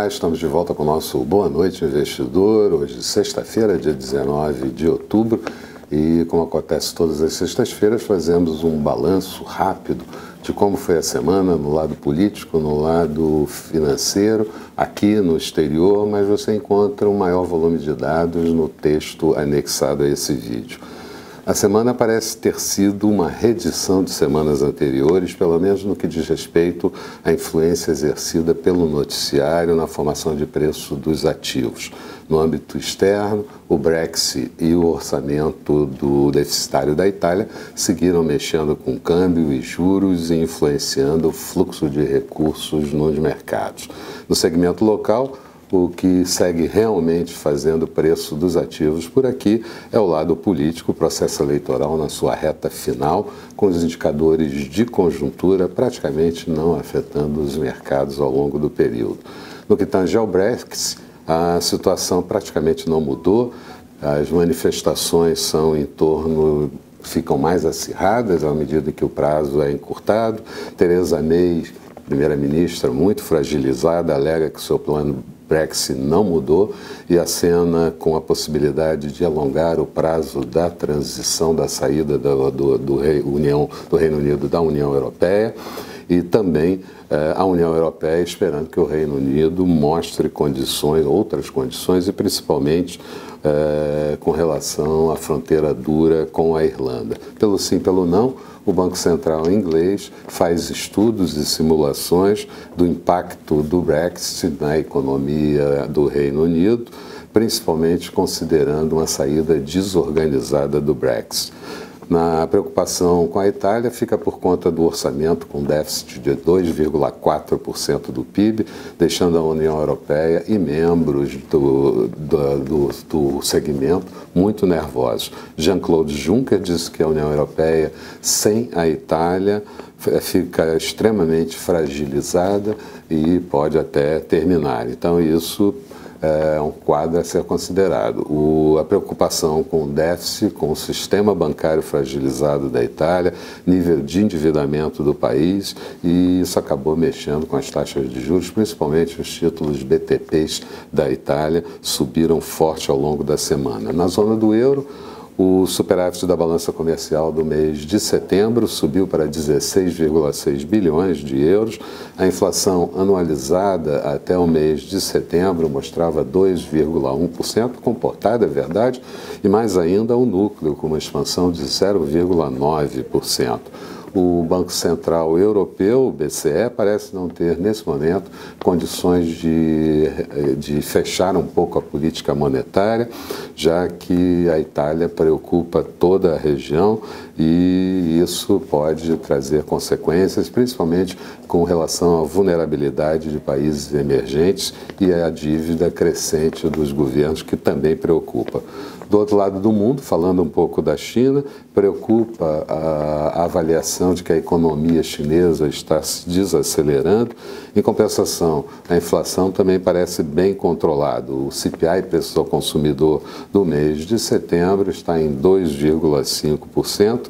Olá, estamos de volta com o nosso Boa Noite Investidor, hoje sexta-feira, dia 19 de outubro, e como acontece todas as sextas-feiras, fazemos um balanço rápido de como foi a semana no lado político, no lado financeiro, aqui no exterior, mas você encontra um maior volume de dados no texto anexado a esse vídeo. A semana parece ter sido uma reedição de semanas anteriores, pelo menos no que diz respeito à influência exercida pelo noticiário na formação de preço dos ativos. No âmbito externo, o Brexit e o orçamento do deficitário da Itália seguiram mexendo com câmbio e juros e influenciando o fluxo de recursos nos mercados. No segmento local, o que segue realmente fazendo o preço dos ativos por aqui é o lado político, o processo eleitoral na sua reta final, com os indicadores de conjuntura praticamente não afetando os mercados ao longo do período. No que tange ao Brexit, a situação praticamente não mudou, as manifestações ficam mais acirradas à medida que o prazo é encurtado. Theresa May, primeira-ministra, muito fragilizada, alega que o seu plano Brexit não mudou e acena com a possibilidade de alongar o prazo da transição da saída do Reino Unido da União Europeia e também a União Europeia esperando que o Reino Unido mostre outras condições e principalmente com relação à fronteira dura com a Irlanda. Pelo sim, pelo não, o Banco Central inglês faz estudos e simulações do impacto do Brexit na economia do Reino Unido, principalmente considerando uma saída desorganizada do Brexit. Na preocupação com a Itália fica por conta do orçamento com déficit de 2,4% do PIB, deixando a União Europeia e membros do segmento muito nervosos. Jean-Claude Juncker disse que a União Europeia, sem a Itália, fica extremamente fragilizada e pode até terminar. Então, isso é um quadro a ser considerado. A preocupação com o déficit, com o sistema bancário fragilizado da Itália, nível de endividamento do país, e isso acabou mexendo com as taxas de juros, principalmente os títulos BTPs da Itália subiram forte ao longo da semana. Na zona do euro, o superávit da balança comercial do mês de setembro subiu para 16,6 bilhões de euros. A inflação anualizada até o mês de setembro mostrava 2,1%, comportada, é verdade, e mais ainda o núcleo, com uma expansão de 0,9%. O Banco Central Europeu, o BCE, parece não ter, nesse momento, condições de fechar um pouco a política monetária, já que a Itália preocupa toda a região e isso pode trazer consequências, principalmente com relação à vulnerabilidade de países emergentes e à dívida crescente dos governos, que também preocupa. Do outro lado do mundo, falando um pouco da China, preocupa a avaliação de que a economia chinesa está se desacelerando. Em compensação, a inflação também parece bem controlada. O CPI, preço ao consumidor do mês de setembro, está em 2,5%.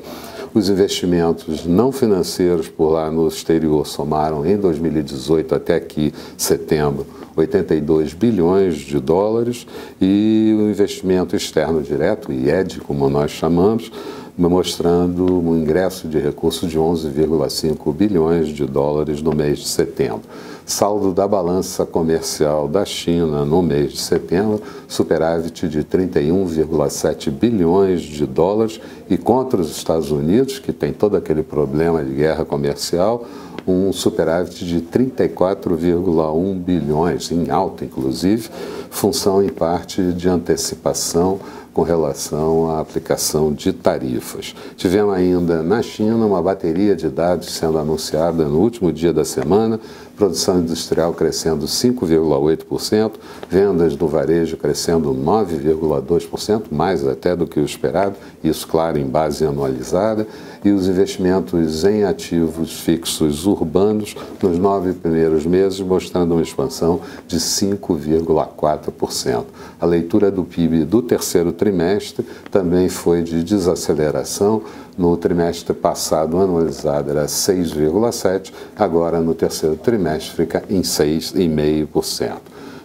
Os investimentos não financeiros por lá no exterior somaram em 2018 até aqui, setembro, 82 bilhões de dólares, e o investimento externo direto, o IED, como nós chamamos, mostrando um ingresso de recursos de 11,5 bilhões de dólares no mês de setembro. Saldo da balança comercial da China no mês de setembro, superávit de 31,7 bilhões de dólares, e contra os Estados Unidos, que tem todo aquele problema de guerra comercial, um superávit de 34,1 bilhões, em alta inclusive, função em parte de antecipação com relação à aplicação de tarifas. Tivemos ainda na China uma bateria de dados sendo anunciada no último dia da semana, produção industrial crescendo 5,8%, vendas do varejo crescendo 9,2%, mais até do que o esperado, isso, claro, em base anualizada, e os investimentos em ativos fixos urbanos nos 9 primeiros meses mostrando uma expansão de 5,4%. A leitura do PIB do terceiro trimestre também foi de desaceleração. No trimestre passado, anualizado, era 6,7%, agora no terceiro trimestre fica em 6,5%.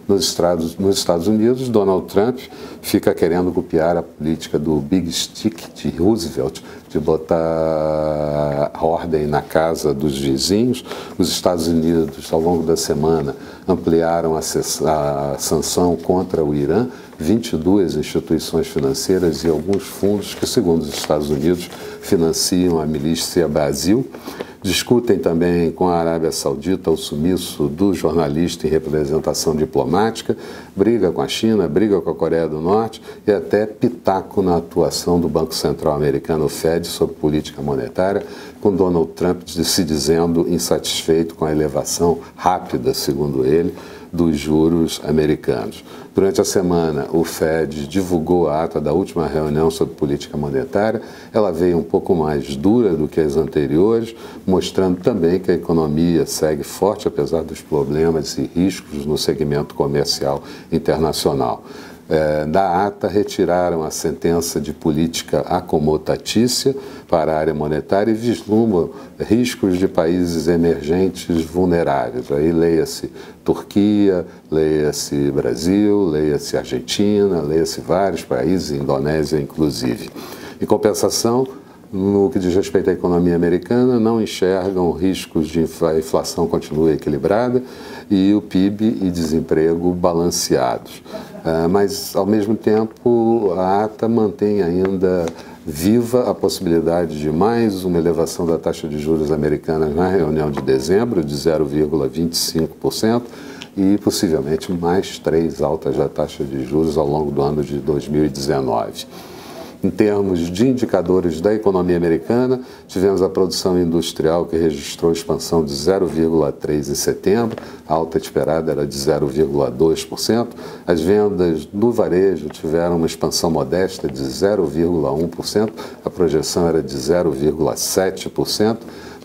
Nos Estados Unidos, Donald Trump fica querendo copiar a política do Big Stick de Roosevelt, de botar ordem na casa dos vizinhos. Os Estados Unidos, ao longo da semana, ampliaram a sanção contra o Irã, 22 instituições financeiras e alguns fundos que, segundo os Estados Unidos, financiam a milícia Brasil. Discutem também com a Arábia Saudita o sumiço do jornalista em representação diplomática, briga com a China, briga com a Coreia do Norte e até pitaco na atuação do Banco Central americano, o Fed, sobre política monetária, com Donald Trump se dizendo insatisfeito com a elevação rápida, segundo ele, dos juros americanos. Durante a semana, o Fed divulgou a ata da última reunião sobre política monetária. Ela veio um pouco mais dura do que as anteriores, mostrando também que a economia segue forte, apesar dos problemas e riscos no segmento comercial internacional. Da ata, retiraram a sentença de política acomodatícia para a área monetária e vislumbram riscos de países emergentes vulneráveis. Aí leia-se Turquia, leia-se Brasil, leia-se Argentina, leia-se vários países, Indonésia inclusive. Em compensação, no que diz respeito à economia americana, não enxergam riscos de a inflação continue equilibrada e o PIB e desemprego balanceados. Mas, ao mesmo tempo, a ata mantém ainda viva a possibilidade de mais uma elevação da taxa de juros americana na reunião de dezembro, de 0,25%, e possivelmente mais 3 altas da taxa de juros ao longo do ano de 2019. Em termos de indicadores da economia americana, tivemos a produção industrial que registrou expansão de 0,3% em setembro, a alta esperada era de 0,2%. As vendas no varejo tiveram uma expansão modesta de 0,1%, a projeção era de 0,7%,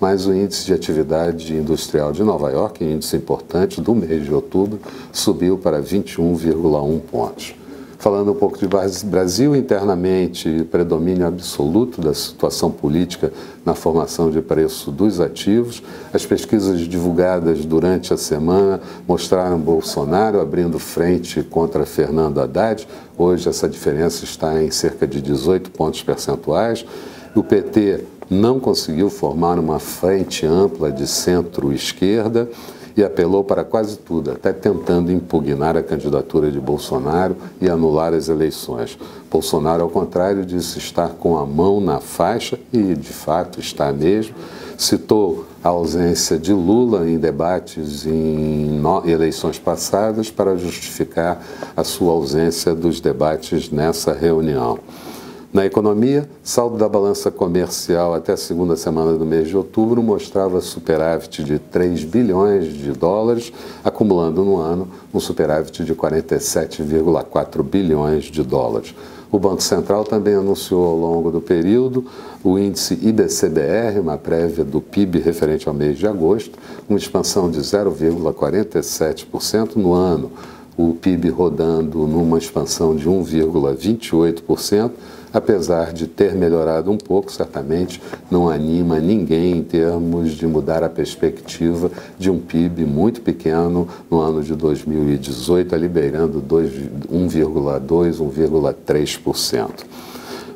mas o índice de atividade industrial de Nova York, índice importante do mês de outubro, subiu para 21,1 pontos. Falando um pouco de Brasil, internamente, predomínio absoluto da situação política na formação de preço dos ativos. As pesquisas divulgadas durante a semana mostraram Bolsonaro abrindo frente contra Fernando Haddad. Hoje essa diferença está em cerca de 18 pontos percentuais. O PT não conseguiu formar uma frente ampla de centro-esquerda e apelou para quase tudo, até tentando impugnar a candidatura de Bolsonaro e anular as eleições. Bolsonaro, ao contrário, disse estar com a mão na faixa, e de fato está mesmo. Citou a ausência de Lula em debates em eleições passadas para justificar a sua ausência dos debates nessa reunião. Na economia, saldo da balança comercial até a segunda semana do mês de outubro mostrava superávit de 3 bilhões de dólares, acumulando no ano um superávit de 47,4 bilhões de dólares. O Banco Central também anunciou ao longo do período o índice IBCBR, uma prévia do PIB referente ao mês de agosto, uma expansão de 0,47% no ano, o PIB rodando numa expansão de 1,28%, apesar de ter melhorado um pouco, certamente não anima ninguém em termos de mudar a perspectiva de um PIB muito pequeno no ano de 2018, ali beirando 1,2%, 1,3%.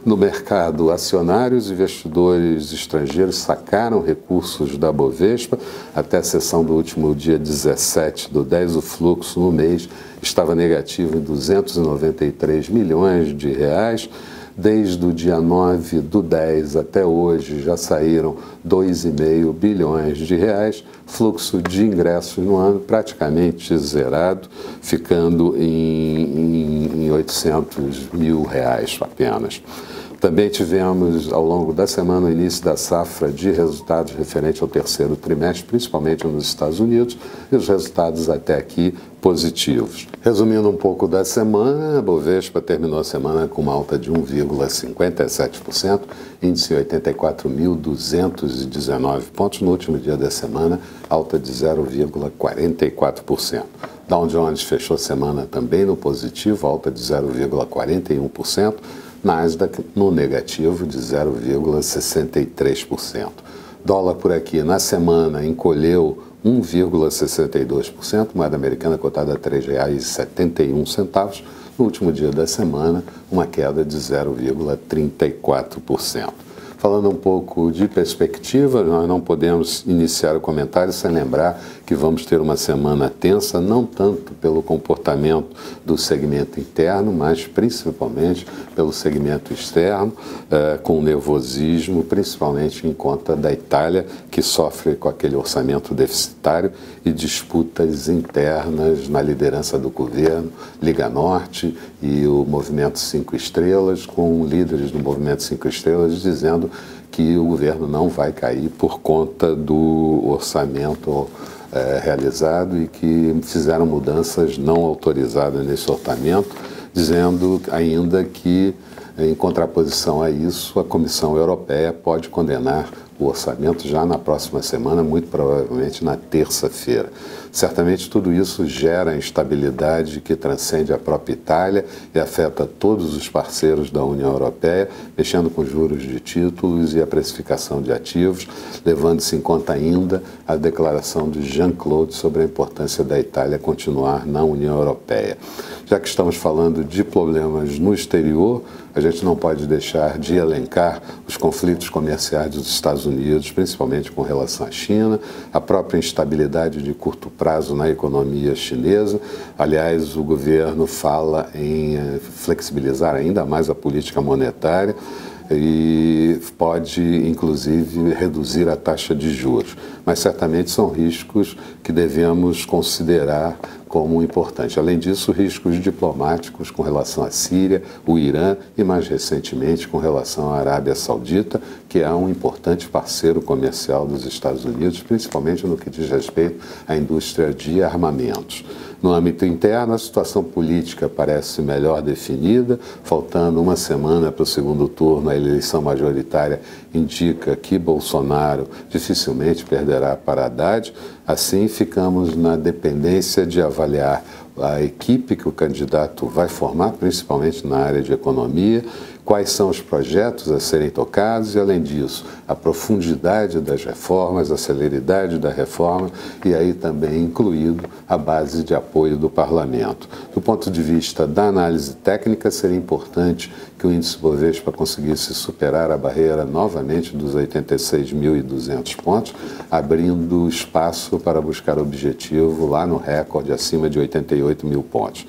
No mercado acionário, os investidores estrangeiros sacaram recursos da Bovespa. Até a sessão do último dia 17 do 10, o fluxo no mês estava negativo em 293 milhões de reais. Desde o dia 9 do 10 até hoje já saíram 2,5 bilhões de reais, fluxo de ingressos no ano praticamente zerado, ficando em 800 mil reais apenas. Também tivemos, ao longo da semana, o início da safra de resultados referente ao terceiro trimestre, principalmente nos Estados Unidos, e os resultados até aqui positivos. Resumindo um pouco da semana, a Bovespa terminou a semana com uma alta de 1,57%, índice 84.219 pontos. No último dia da semana, alta de 0,44%. Dow Jones fechou a semana também no positivo, alta de 0,41%. Nasdaq no negativo de 0,63%. Dólar por aqui na semana encolheu 1,62%, moeda americana cotada a R$ 3,71. No último dia da semana, uma queda de 0,34%. Falando um pouco de perspectiva, nós não podemos iniciar o comentário sem lembrar que vamos ter uma semana tensa, não tanto pelo comportamento do segmento interno, mas principalmente pelo segmento externo, com nervosismo, principalmente em conta da Itália, que sofre com aquele orçamento deficitário e disputas internas na liderança do governo, Liga Norte e o Movimento 5 Estrelas, com líderes do Movimento 5 Estrelas dizendo que o governo não vai cair por conta do orçamento realizado e que fizeram mudanças não autorizadas nesse orçamento, dizendo ainda que, em contraposição a isso, a Comissão Europeia pode condenar o orçamento já na próxima semana, muito provavelmente na terça-feira. Certamente tudo isso gera instabilidade que transcende a própria Itália e afeta todos os parceiros da União Europeia, mexendo com juros de títulos e a precificação de ativos, levando-se em conta ainda a declaração de Jean-Claude sobre a importância da Itália continuar na União Europeia. Já que estamos falando de problemas no exterior, a gente não pode deixar de elencar os conflitos comerciais dos Estados Unidos, principalmente com relação à China, a própria instabilidade de curto prazo na economia chinesa. Aliás, o governo fala em flexibilizar ainda mais a política monetária e pode, inclusive, reduzir a taxa de juros. Mas certamente são riscos que devemos considerar como importante. Além disso, riscos diplomáticos com relação à Síria, o Irã e, mais recentemente, com relação à Arábia Saudita, que é um importante parceiro comercial dos Estados Unidos, principalmente no que diz respeito à indústria de armamentos. No âmbito interno, a situação política parece melhor definida, faltando uma semana para o segundo turno, a eleição majoritária indica que Bolsonaro dificilmente perderá para Haddad. Assim, ficamos na dependência de avaliar a equipe que o candidato vai formar, principalmente na área de economia, quais são os projetos a serem tocados e, além disso, a profundidade das reformas, a celeridade da reforma e aí também incluído a base de apoio do parlamento. Do ponto de vista da análise técnica, seria importante que o índice Bovespa conseguisse superar a barreira novamente dos 86.200 pontos, abrindo espaço para buscar objetivo lá no recorde acima de 88 mil pontos.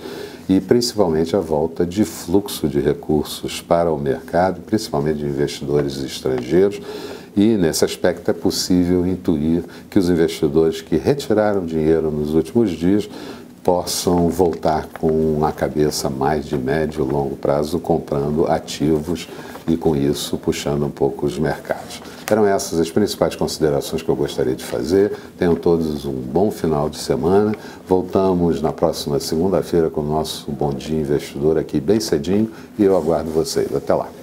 E principalmente a volta de fluxo de recursos para o mercado, principalmente de investidores estrangeiros, e nesse aspecto é possível intuir que os investidores que retiraram dinheiro nos últimos dias possam voltar com a cabeça mais de médio e longo prazo, comprando ativos e, com isso, puxando um pouco os mercados. Eram essas as principais considerações que eu gostaria de fazer. Tenham todos um bom final de semana. Voltamos na próxima segunda-feira com o nosso Bom Dia Investidor aqui bem cedinho e eu aguardo vocês. Até lá.